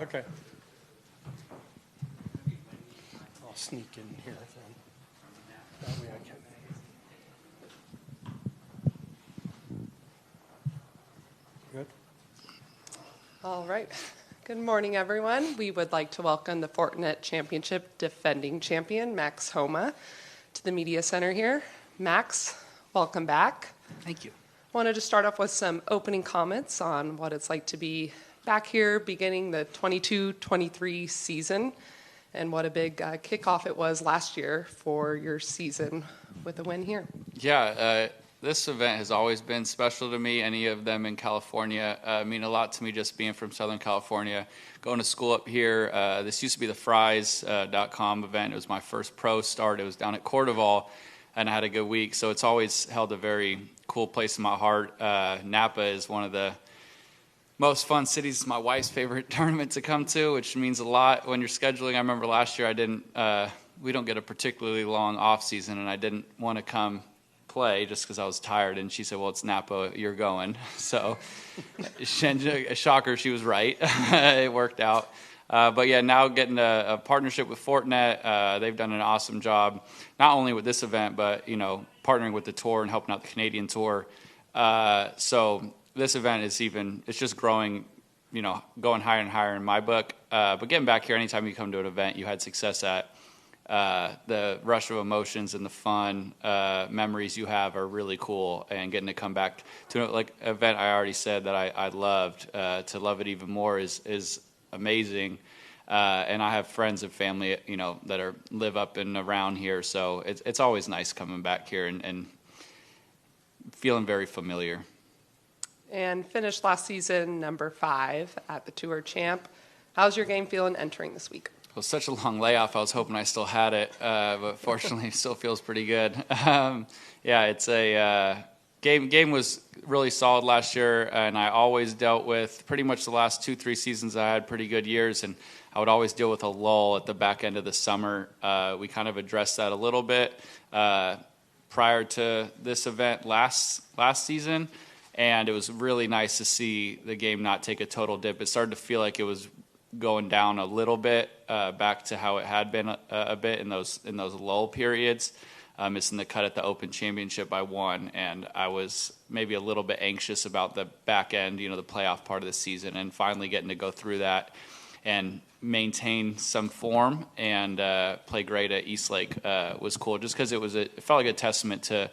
Okay. I'll sneak in here then. That way I can. Good. All right. Good morning, everyone. We would like to welcome the Fortinet Championship defending champion, Max Homa, to the Media Center here. Max, welcome back. Thank you. Wanted to start off with some opening comments on what it's like to be back here beginning the 22-23 season and what a big kickoff it was last year for your season with a win here. Yeah, this event has always been special to me. Any of them in California mean a lot to me, just being from Southern California. Going to school up here, this used to be the Fries.com event. It was my first pro start. It was down at Cordoval, and I had a good week. So it's always held a very cool place in my heart. Napa is one of the most fun cities. It's my wife's favorite tournament to come to, which means a lot when you're scheduling. I remember last year we don't get a particularly long off season, and I didn't want to come play just because I was tired, and she said, well, it's Napa, you're going. So a shocker, she was right. It worked out. But yeah, now getting a partnership with Fortinet, they've done an awesome job, not only with this event, but partnering with the tour and helping out the Canadian tour. So this event it's just growing, going higher and higher in my book. But getting back here, anytime you come to an event you had success at, the rush of emotions and the fun memories you have are really cool, and getting to come back to an event I already said that I loved, to love it even more is amazing. And I have friends and family that live up and around here, so it's always nice coming back here and feeling very familiar. And finished last season number 5 at the Tour Champ. How's your game feeling entering this week? It was such a long layoff. I was hoping I still had it, but fortunately, it still feels pretty good. It's a game was really solid last year, and I always dealt with pretty much the last 2-3 seasons. I had pretty good years, and I would always deal with a lull at the back end of the summer. We kind of addressed that a little bit prior to this event last season, and it was really nice to see the game not take a total dip. It started to feel like it was going down a little bit, back to how it had been a bit in those lull periods. Missing the cut at the Open Championship I won, and I was maybe a little bit anxious about the back end, the playoff part of the season, and finally getting to go through that and maintain some form and play great at Eastlake was cool, just because it felt like a testament to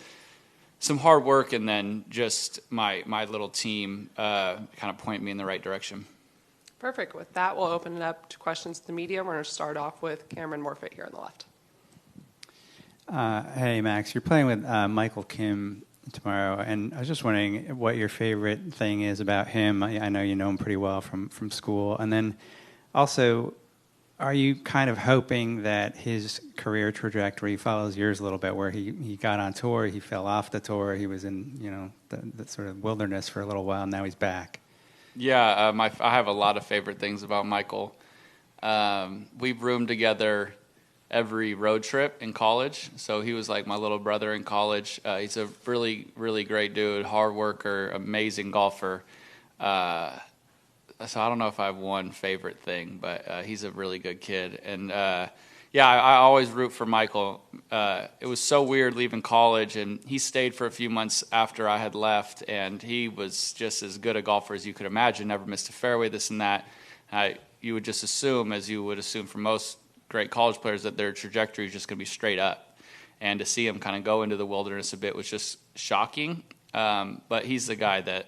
some hard work, and then just my little team kind of point me in the right direction. Perfect. With that, we'll open it up to questions to the media. We're going to start off with Cameron Morfitt here on the left. Hey, Max. You're playing with Michael Kim tomorrow, and I was just wondering what your favorite thing is about him. I know you know him pretty well from school. And then also, are you kind of hoping that his career trajectory follows yours a little bit, where he got on tour, he fell off the tour, he was in the sort of wilderness for a little while, and now he's back? Yeah, I have a lot of favorite things about Michael. We've roomed together every road trip in college, so he was like my little brother in college. He's a really, really great dude, hard worker, amazing golfer. So I don't know if I have one favorite thing, but he's a really good kid. And I always root for Michael. It was so weird leaving college, and he stayed for a few months after I had left, and he was just as good a golfer as you could imagine, never missed a fairway, this and that. You would just assume, as you would assume for most great college players, that their trajectory is just going to be straight up. And to see him kind of go into the wilderness a bit was just shocking. But he's the guy that,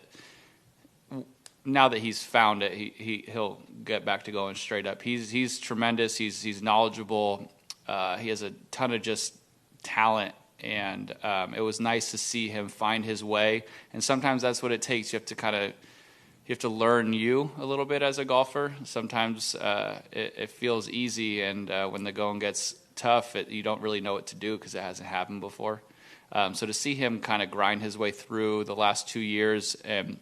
now that he's found it, he'll get back to going straight up. He's tremendous. He's knowledgeable. He has a ton of just talent, and it was nice to see him find his way. And sometimes that's what it takes. You have to learn you a little bit as a golfer. Sometimes it feels easy, and when the going gets tough, you don't really know what to do because it hasn't happened before. So to see him kind of grind his way through the last 2 years and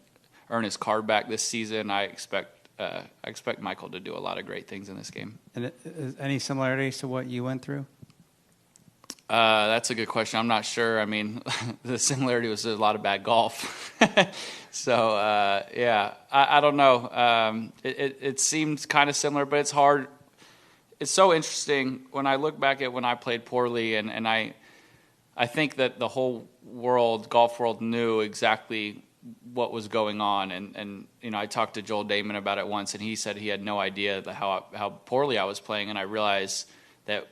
earn his card back this season, I expect Michael to do a lot of great things in this game. And any similarities to what you went through? That's a good question. I'm not sure. I mean, the similarity was a lot of bad golf. So, yeah, I don't know. It seems kind of similar, but it's hard. It's so interesting when I look back at when I played poorly, and I think that the whole golf world knew exactly what was going on. And I talked to Joel Damon about it once, and he said he had no idea how poorly I was playing, and I realized that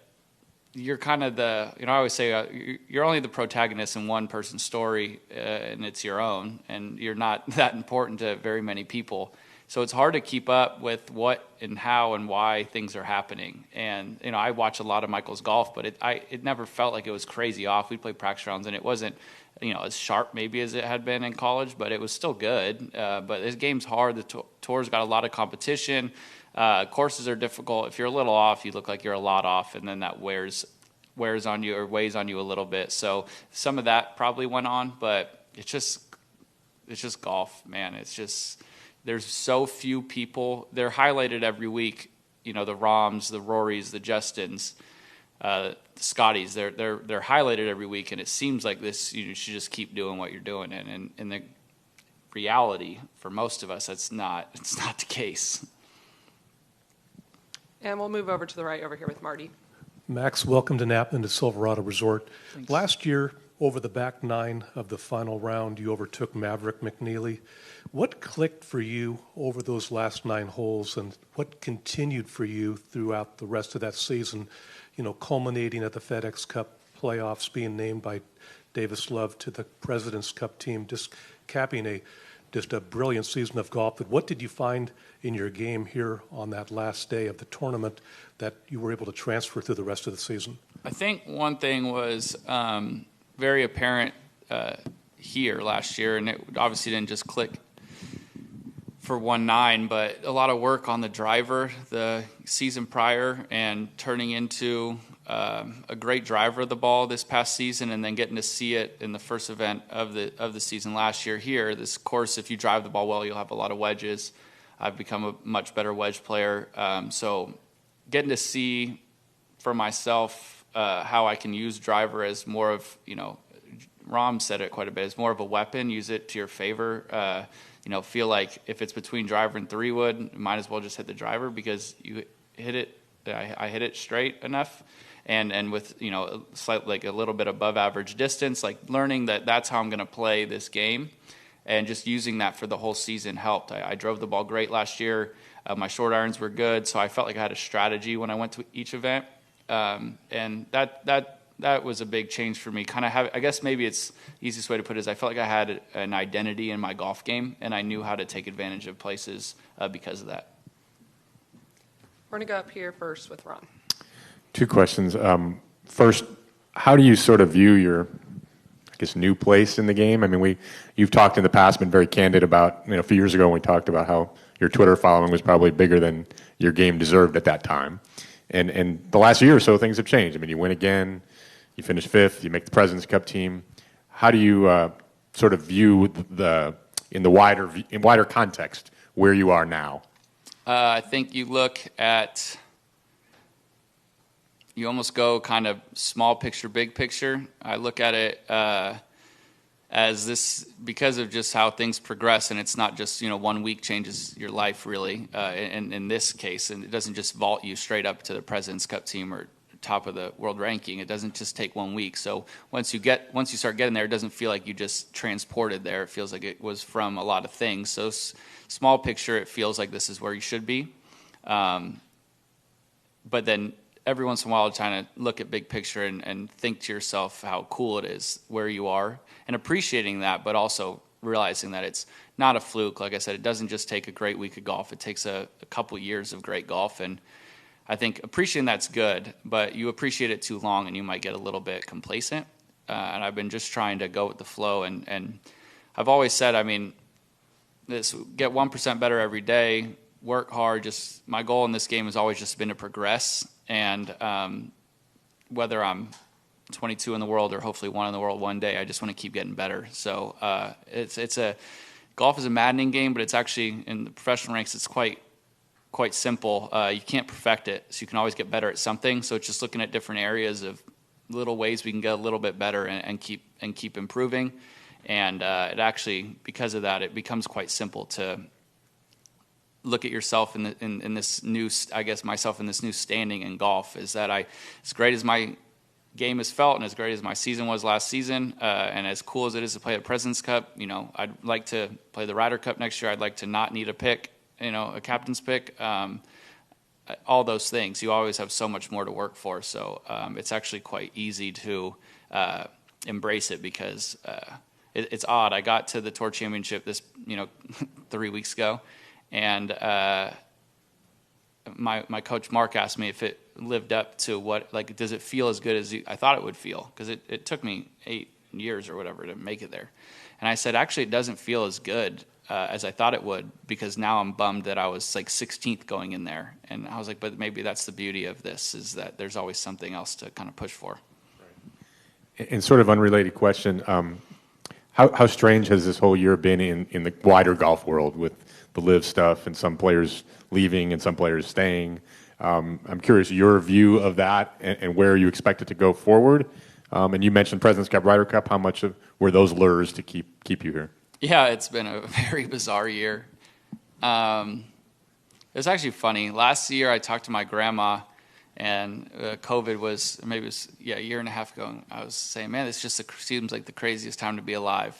you're kind of I always say you're only the protagonist in one person's story, and it's your own, and you're not that important to very many people. So it's hard to keep up with what and how and why things are happening. And I watch a lot of Michael's golf, but it never felt like it was crazy off. We played practice rounds, and it wasn't as sharp maybe as it had been in college, but it was still good. But this game's hard. The tour's got a lot of competition. Courses are difficult. If you're a little off, you look like you're a lot off, and then that wears on you or weighs on you a little bit. So some of that probably went on, but it's just golf, man. It's just there's so few people. They're highlighted every week. The Rahms, the Rorys, the Justins, the Scotties. They're highlighted every week, and it seems like this. You should just keep doing what you're doing, and in the reality, for most of us, it's not the case. And we'll move over to the right over here with Marty. Max, welcome to Napa and to Silverado Resort. Thanks. Last year, over the back nine of the final round, you overtook Maverick McNeely. What clicked for you over those last 9 holes, and what continued for you throughout the rest of that season, culminating at the FedEx Cup playoffs, being named by Davis Love to the President's Cup team, just capping just a brilliant season of golf. But what did you find in your game here on that last day of the tournament that you were able to transfer through the rest of the season? I think one thing was very apparent here last year, and it obviously didn't just click for 1-9, but a lot of work on the driver the season prior and turning into a great driver of the ball this past season, and then getting to see it in the first event of the season last year here. This course, if you drive the ball well, you'll have a lot of wedges. I've become a much better wedge player. So getting to see for myself how I can use driver as more of, Rom said it quite a bit, as more of a weapon, use it to your favor. Feel like if it's between driver and 3-wood, you might as well just hit the driver because you hit it. I hit it straight enough, and with slightly like a little bit above average distance, like learning that that's how I'm going to play this game, and just using that for the whole season helped. I drove the ball great last year. My short irons were good, so I felt like I had a strategy when I went to each event, and that was a big change for me. I guess maybe it's the easiest way to put it is I felt like I had an identity in my golf game, and I knew how to take advantage of places because of that. We're going to go up here first with Ron. 2 questions. First, how do you sort of view your, new place in the game? I mean, you've talked in the past, been very candid about, a few years ago when we talked about how your Twitter following was probably bigger than your game deserved at that time. And the last year or so, things have changed. I mean, you win again, you finish 5th, you make the President's Cup team. How do you sort of view in wider context where you are now? I think you look at, you almost go kind of small picture, big picture. I look at it as this, because of just how things progress, and it's not just, 1 week changes your life really, in this case, and it doesn't just vault you straight up to the President's Cup team or top of the world ranking. It doesn't just take 1 week. So once you start getting there, it doesn't feel like you just transported there. It feels like it was from a lot of things. So small picture, it feels like this is where you should be. But then every once in a while, trying to look at big picture and think to yourself how cool it is where you are, and appreciating that, but also realizing that it's not a fluke. Like I said, it doesn't just take a great week of golf. It takes a couple years of great golf, and I think appreciating that's good, but you appreciate it too long and you might get a little bit complacent. And I've been just trying to go with the flow. And I've always said, get 1% better every day, work hard. Just my goal in this game has always just been to progress. And whether I'm 22 in the world or hopefully 1 in the world one day, I just want to keep getting better. So golf is a maddening game, but it's actually in the professional ranks, it's quite simple. You can't perfect it, so you can always get better at something. So it's just looking at different areas of little ways we can get a little bit better and keep improving. And it actually, because of that, it becomes quite simple to look at yourself in this new, I guess myself in this new standing in golf, is that as great as my game has felt and as great as my season was last season, and as cool as it is to play the President's Cup, I'd like to play the Ryder Cup next year. I'd like to not need a pick, a captain's pick. All those things, you always have so much more to work for. So it's actually quite easy to embrace it, because it's odd. I got to the Tour Championship 3 weeks ago, and my coach Mark asked me if it lived up to does it feel as good as I thought it would feel? Because it took me 8 years or whatever to make it there. And I said, actually, it doesn't feel as good as I thought it would, because now I'm bummed that I was like 16th going in there. And I was like, but maybe that's the beauty of this, is that there's always something else to kind of push for. And sort of unrelated question, how strange has this whole year been in the wider golf world, with the live stuff and some players leaving and some players staying? I'm curious your view of that and where you expect it to go forward. And you mentioned President's Cup, Ryder Cup. How much were those lures to keep you here? Yeah, it's been a very bizarre year. It's actually funny. Last year I talked to my grandma, and COVID was a year and a half ago. And I was saying, man, this just seems like the craziest time to be alive.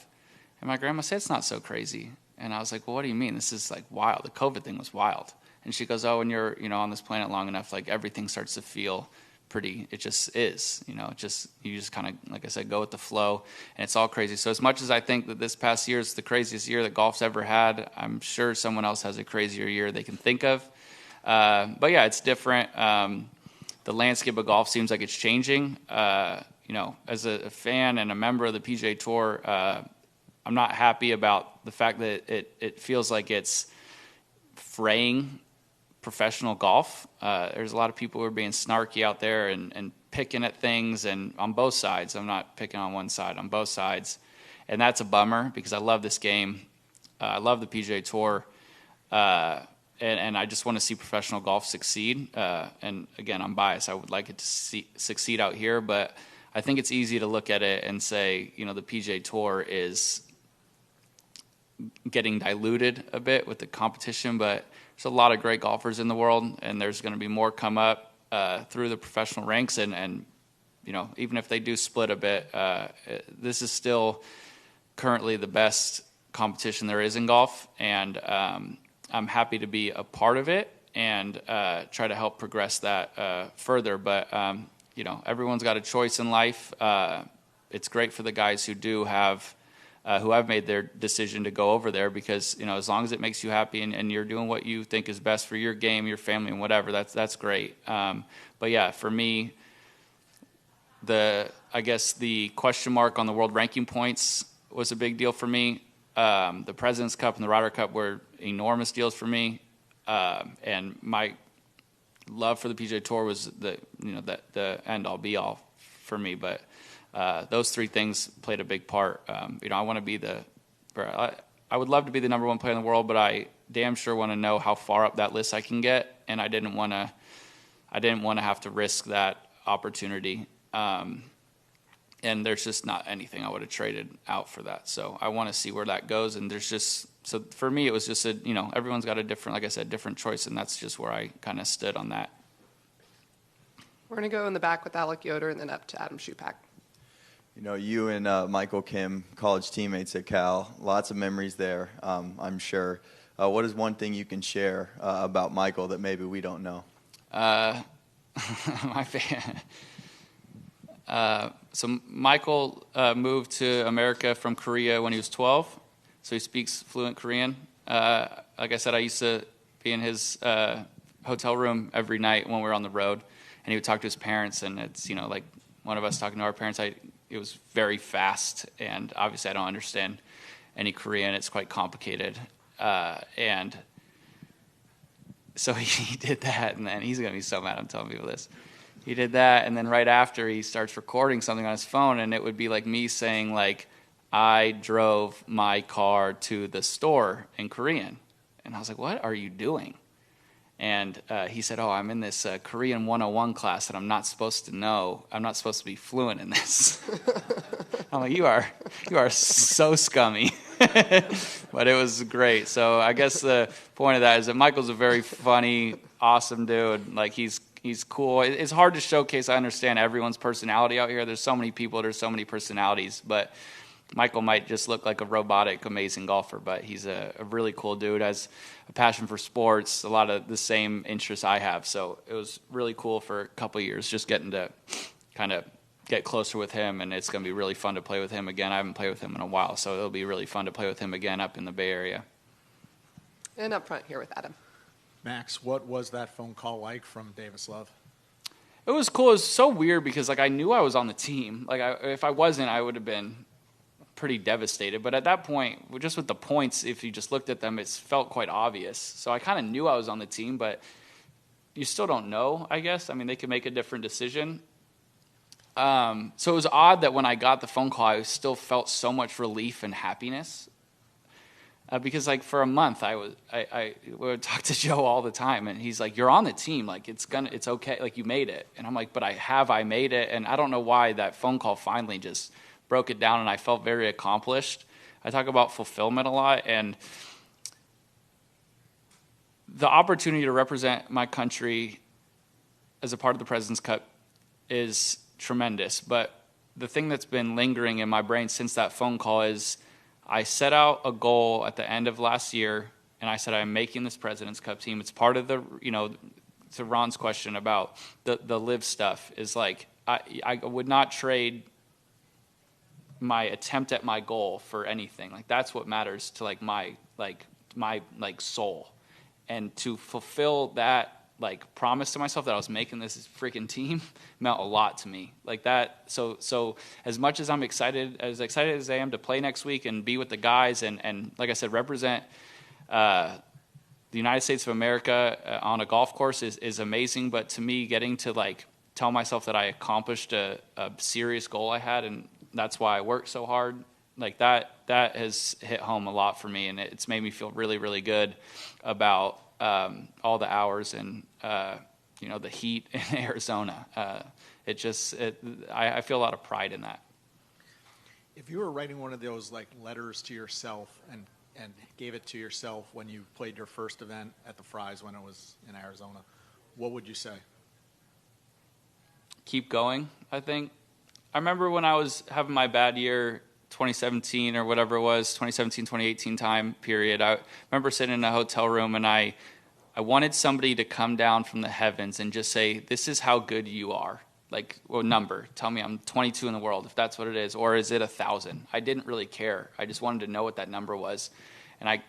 And my grandma said, it's not so crazy. And I was like, well, what do you mean? This is like wild. The COVID thing was wild. And she goes, oh, when you're on this planet long enough, like everything starts to feel pretty. It just is, you just kind of, like I said, go with the flow, and it's all crazy. So as much as I think that this past year is the craziest year that golf's ever had, I'm sure someone else has a crazier year they can think of. But yeah, it's different. The landscape of golf seems like it's changing. As a fan and a member of the PGA Tour, I'm not happy about the fact that it feels like it's fraying professional golf. There's a lot of people who are being snarky out there and picking at things, and on both sides. I'm not picking on one side, on both sides. And that's a bummer, because I love this game. I love the PGA Tour. And I just want to see professional golf succeed. And again, I'm biased. I would like it to succeed out here, but I think it's easy to look at it and say, the PGA Tour is getting diluted a bit with the competition, but there's a lot of great golfers in the world, and there's going to be more come up through the professional ranks. And even if they do split a bit, this is still currently the best competition there is in golf, and I'm happy to be a part of it and try to help progress that further. But everyone's got a choice in life. It's great for the guys who have made their decision to go over there, because as long as it makes you happy and you're doing what you think is best for your game, your family, and whatever, that's great. But yeah, for me, I guess the question mark on the world ranking points was a big deal for me. The President's Cup and the Ryder Cup were enormous deals for me, and my love for the PGA Tour was the end all be all for me. But those three things played a big part. I want to I would love to be the number one player in the world, but I damn sure want to know how far up that list I can get, and I didn't want to have to risk that opportunity. And there's just not anything I would have traded out for that. So I want to see where that goes. And so for me, it was just everyone's got a different, like I said, different choice, and that's just where I kind of stood on that. We're going to go in the back with Alec Yoder and then up to Adam Schupak. You and Michael Kim, college teammates at Cal, lots of memories there, I'm sure. What is one thing you can share about Michael that maybe we don't know? So Michael moved to America from Korea when he was 12, so he speaks fluent Korean. Like I said, I used to be in his hotel room every night when we were on the road, and he would talk to his parents, and it's, like one of us talking to our parents, it was very fast, and obviously I don't understand any Korean. It's quite complicated. And so he did that, and then he's going to be so mad I'm telling people this. He did that, and then right after he starts recording something on his phone, and it would be like me saying, I drove my car to the store in Korean. And I was like, what are you doing? And he said, I'm in this Korean 101 class that I'm not supposed to know. I'm not supposed to be fluent in this. I'm like, you are so scummy. But it was great. So I guess the point of that is that Michael's a very funny, awesome dude. Like, he's cool. It's hard to showcase. I understand everyone's personality out here. There's so many people. There's so many personalities. But Michael might just look like a robotic, amazing golfer, but he's a really cool dude, has a passion for sports, a lot of the same interests I have. So it was really cool for a couple of years just getting to kind of get closer with him, and it's going to be really fun to play with him again. I haven't played with him in a while, so it'll be really fun to play with him again up in the Bay Area. And up front here with Adam. Max, what was that phone call like from Davis Love? It was cool. It was so weird because, like, I knew I was on the team. Like, if I wasn't, I would have been pretty devastated. But at that point, just with the points, if you just looked at them, it felt quite obvious. So I kind of knew I was on the team, but you still don't know, I guess. I mean, they could make a different decision. So it was odd that when I got the phone call, I still felt so much relief and happiness. Because, like, for a month, I would talk to Joe all the time, and he's like, "You're on the team. Like, it's okay. Like, you made it." And I'm like, "But I made it?" And I don't know why that phone call finally just broke it down, and I felt very accomplished. I talk about fulfillment a lot, and the opportunity to represent my country as a part of the President's Cup is tremendous. But the thing that's been lingering in my brain since that phone call is I set out a goal at the end of last year, and I said I'm making this President's Cup team. It's part of the, to Ron's question about the live stuff, is like I would not trade my attempt at my goal for anything. Like, that's what matters to my soul. And to fulfill that promise to myself that I was making this freaking team meant a lot to me. Like that. So as much as I'm excited as I am to play next week and be with the guys and like I said, represent the United States of America on a golf course is amazing. But to me, getting to tell myself that I accomplished a serious goal I had, and that's why I worked so hard. Like that has hit home a lot for me, and it's made me feel really, really good about all the hours and the heat in Arizona. I feel a lot of pride in that. If you were writing one of those letters to yourself and gave it to yourself when you played your first event at the Fry's when it was in Arizona, what would you say? Keep going, I think. I remember when I was having my bad year, 2017 or whatever it was, 2017, 2018 time period. I remember sitting in a hotel room, and I wanted somebody to come down from the heavens and just say, "This is how good you are." Number. Tell me I'm 22 in the world, if that's what it is. Or is it 1,000? I didn't really care. I just wanted to know what that number was. And I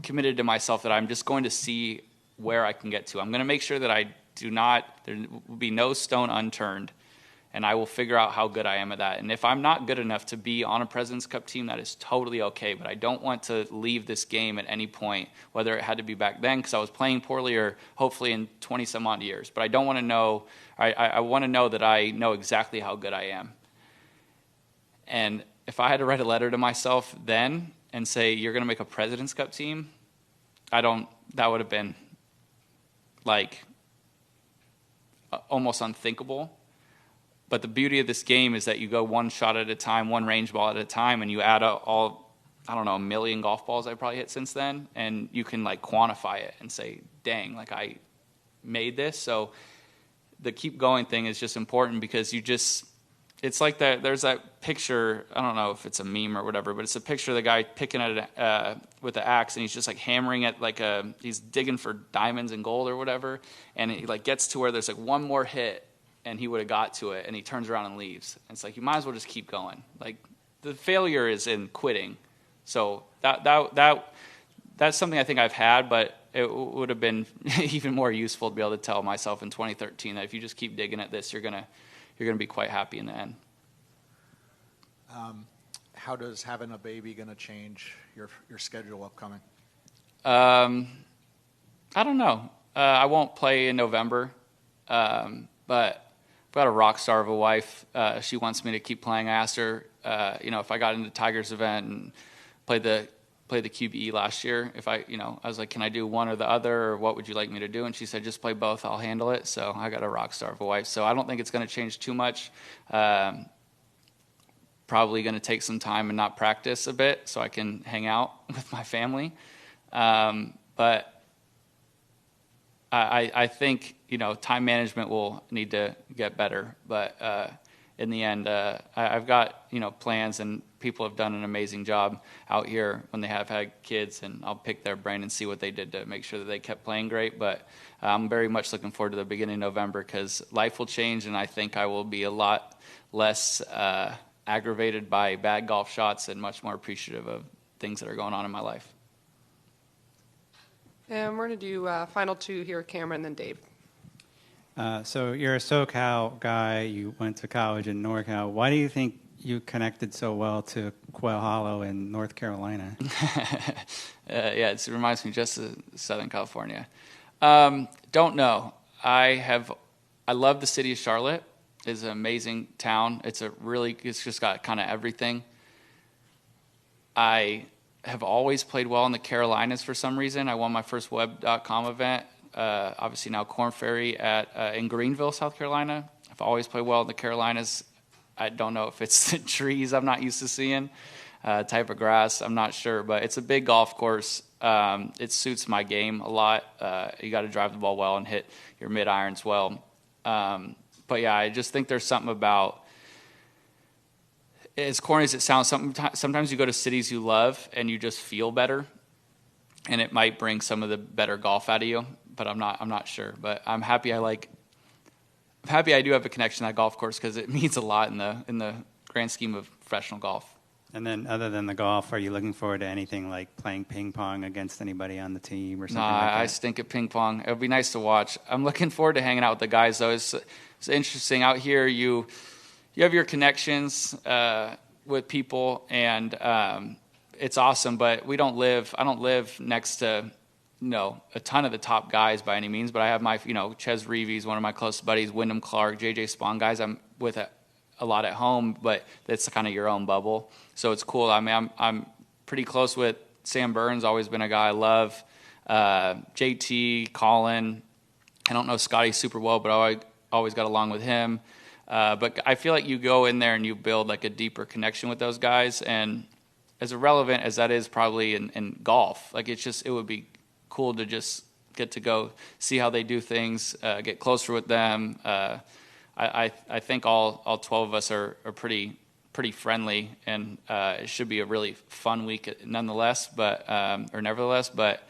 committed to myself that I'm just going to see where I can get to. I'm going to make sure that there will be no stone unturned. And I will figure out how good I am at that. And if I'm not good enough to be on a President's Cup team, that is totally okay. But I don't want to leave this game at any point, whether it had to be back then because I was playing poorly or hopefully in 20-some-odd years. But I don't want to know – I want to know that I know exactly how good I am. And if I had to write a letter to myself then and say, "You're going to make a President's Cup team," that would have been almost unthinkable. But the beauty of this game is that you go one shot at a time, one range ball at a time, and you add all, a million golf balls I probably hit since then, and you can quantify it and say, dang, I made this. So the keep going thing is just important because it's like that. There's that picture, I don't know if it's a meme or whatever, but it's a picture of the guy picking at it with an axe, and he's just hammering it he's digging for diamonds and gold or whatever, and he gets to where there's one more hit, and he would have got to it, and he turns around and leaves. And it's you might as well just keep going. The failure is in quitting. So that's something I think I've had, but it would have been even more useful to be able to tell myself in 2013 that if you just keep digging at this, you're gonna be quite happy in the end. How does having a baby gonna change your schedule upcoming? I don't know. I won't play in November, but I've got a rock star of a wife. She wants me to keep playing. I asked her, if I got into Tiger's event and played the play the QBE last year. If I was like, can I do one or the other, or what would you like me to do? And she said, just play both. I'll handle it. So I got a rock star of a wife. So I don't think it's going to change too much. Probably going to take some time and not practice a bit so I can hang out with my family. But I think, time management will need to get better. But in the end, I've got, plans, and people have done an amazing job out here when they have had kids, and I'll pick their brain and see what they did to make sure that they kept playing great. But I'm very much looking forward to the beginning of November, because life will change, and I think I will be a lot less aggravated by bad golf shots and much more appreciative of things that are going on in my life. And we're going to do final two here, Cameron, and then Dave. So you're a SoCal guy. You went to college in NorCal. Why do you think you connected so well to Quail Hollow in North Carolina? Yeah, it reminds me just of Southern California. Don't know. I love the city of Charlotte. It's an amazing town. It's just got kind of everything. I have always played well in the Carolinas for some reason. I won my first web.com event, obviously now Korn Ferry in Greenville, South Carolina. I've always played well in the Carolinas. I don't know if it's the trees I'm not used to seeing, type of grass, I'm not sure. But it's a big golf course. It suits my game a lot. You got to drive the ball well and hit your mid-irons well. But yeah, I just think there's something about, as corny as it sounds, sometimes you go to cities you love and you just feel better, and it might bring some of the better golf out of you. But I'm not sure. But I'm happy I do have a connection to that golf course, because it means a lot in the grand scheme of professional golf. And then, other than the golf, are you looking forward to anything like playing ping pong against anybody on the team or something like that? I stink at ping pong. It would be nice to watch. I'm looking forward to hanging out with the guys, though. It's interesting out here. You have your connections with people, and it's awesome. But I don't live next to a ton of the top guys by any means. But I have my Ches Reeves, one of my close buddies, Wyndham Clark, JJ Spawn, guys I'm with a lot at home, but it's kind of your own bubble. So it's cool. I mean, I'm pretty close with Sam Burns, always been a guy I love. JT, Colin. I don't know Scotty super well, but I always got along with him. But I feel like you go in there and you build like a deeper connection with those guys. And as irrelevant as that is probably in golf, like it would be cool to just get to go see how they do things, get closer with them. I think all 12 of us are pretty friendly, and it should be a really fun week nonetheless, nevertheless. But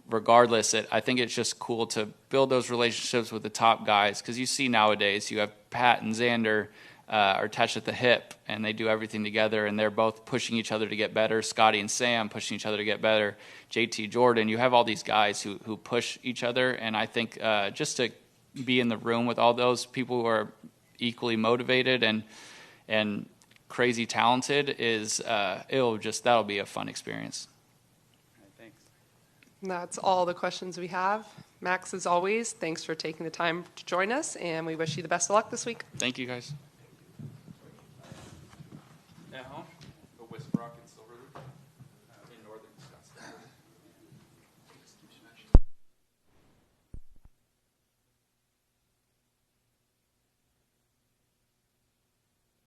regardless, I think it's just cool to build those relationships with the top guys, because you see nowadays you have Pat and Xander are attached at the hip, and they do everything together, and they're both pushing each other to get better. Scotty and Sam pushing each other to get better. JT, Jordan, you have all these guys who push each other, and I think just to be in the room with all those people who are equally motivated and crazy talented that'll be a fun experience. Thanks. And that's all the questions we have. Max, as always, thanks for taking the time to join us, and we wish you the best of luck this week. Thank you, guys.